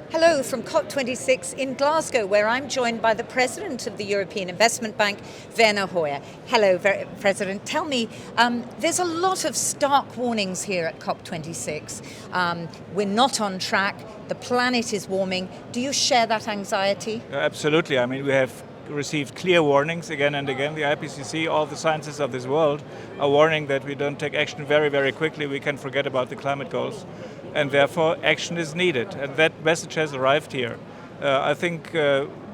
Hello from COP26 in Glasgow, where I'm joined by the President of the European Investment Bank, Werner Hoyer. Hello, President. Tell me, there's a lot of stark warnings here at COP26. We're not on track. The planet is warming. Do you share that anxiety? Absolutely. I mean, we have received clear warnings again and again. The IPCC, all the scientists of this world are warning that we don't take action very, very quickly, we can forget about the climate goals. And therefore, action is needed. And that message has arrived here. I think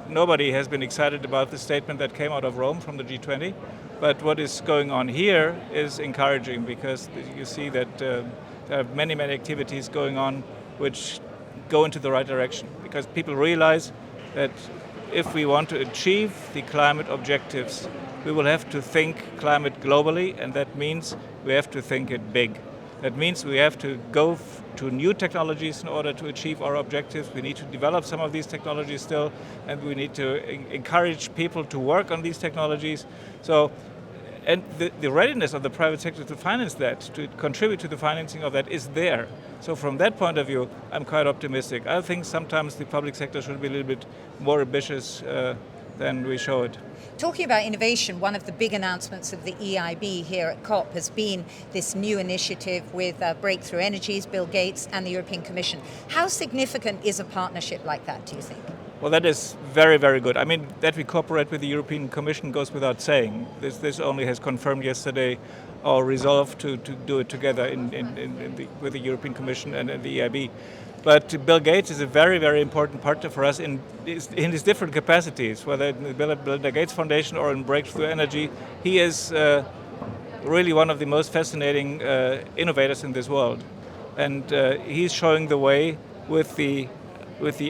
nobody has been excited about the statement that came out of Rome from the G20. But what is going on here is encouraging, because you see that there are many, many activities going on which go into the right direction. Because people realize that if we want to achieve the climate objectives, we will have to think climate globally, and that means we have to think it big. That means we have to go to new technologies in order to achieve our objectives. We need to develop some of these technologies still, and we need to encourage people to work on these technologies. And the readiness of the private sector to finance that, to contribute to the financing of that, is there. So from that point of view, I'm quite optimistic. I think sometimes the public sector should be a little bit more ambitious than we show it. Talking about innovation, one of the big announcements of the EIB here at COP has been this new initiative with Breakthrough Energies, Bill Gates and the European Commission. How significant is a partnership like that, do you think? Well, that is very, very good. I mean, that we cooperate with the European Commission goes without saying. This only has confirmed yesterday our resolve to do it together with the European Commission and the EIB. But Bill Gates is a very, very important partner for us in his different capacities, whether in the Bill Gates Foundation or in Breakthrough Energy. He is really one of the most fascinating innovators in this world. And he's showing the way with the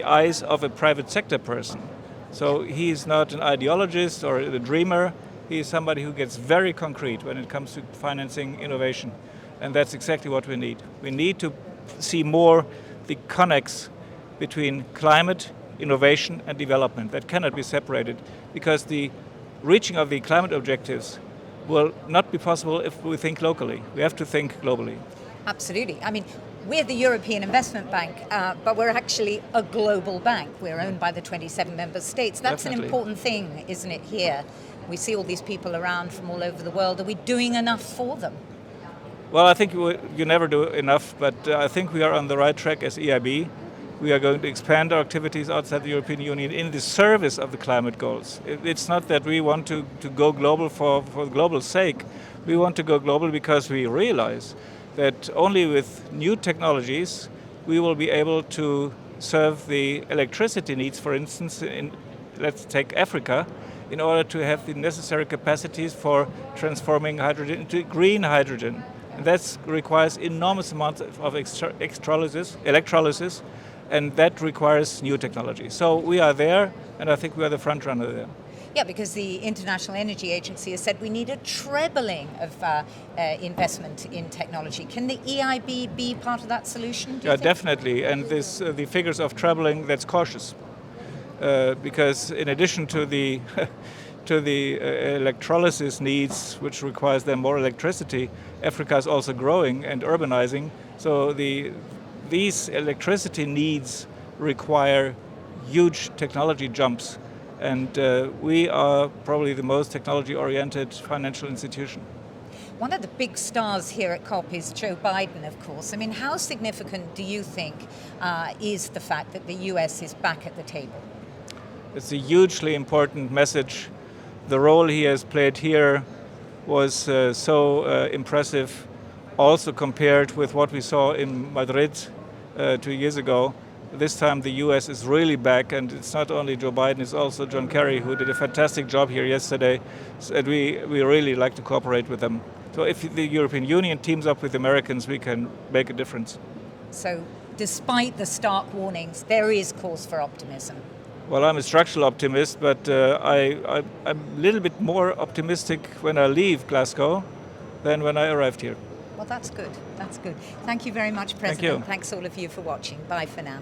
eyes of a private sector person. So he's not an ideologist or a dreamer. He's somebody who gets very concrete when it comes to financing innovation. And that's exactly what we need. We need to see more the connects between climate, innovation and development. That cannot be separated, because the reaching of the climate objectives will not be possible if we think locally. We have to think globally. Absolutely. I mean, we're the European Investment Bank, but we're actually a global bank. We're owned by the 27 member states. That's Definitely. An important thing, isn't it, here? We see all these people around from all over the world. Are we doing enough for them? Well, I think you never do enough, but I think we are on the right track as EIB. We are going to expand our activities outside the European Union in the service of the climate goals. It's not that we want to go global for global sake. We want to go global because we realize that only with new technologies we will be able to serve the electricity needs, for instance, let's take Africa, in order to have the necessary capacities for transforming hydrogen into green hydrogen. And that requires enormous amounts of electrolysis, and that requires new technology. So we are there, and I think we are the front runner there. Yeah, because the International Energy Agency has said we need a trebling of investment in technology. Can the EIB be part of that solution? Yeah, definitely. And the figures of trebling, that's cautious. Because in addition to the electrolysis needs, which requires then more electricity, Africa is also growing and urbanizing. So these electricity needs require huge technology jumps. And we are probably the most technology-oriented financial institution. One of the big stars here at COP is Joe Biden, of course. I mean, how significant do you think is the fact that the US is back at the table? It's a hugely important message. The role he has played here was so impressive, also compared with what we saw in Madrid 2 years ago. This time the US is really back, and it's not only Joe Biden, it's also John Kerry, who did a fantastic job here yesterday. And we really like to cooperate with them. So if the European Union teams up with the Americans, we can make a difference. So despite the stark warnings, there is cause for optimism. Well, I'm a structural optimist, but I'm a little bit more optimistic when I leave Glasgow than when I arrived here. Well, that's good. That's good. Thank you very much, President. Thank you. Thanks all of you for watching. Bye for now.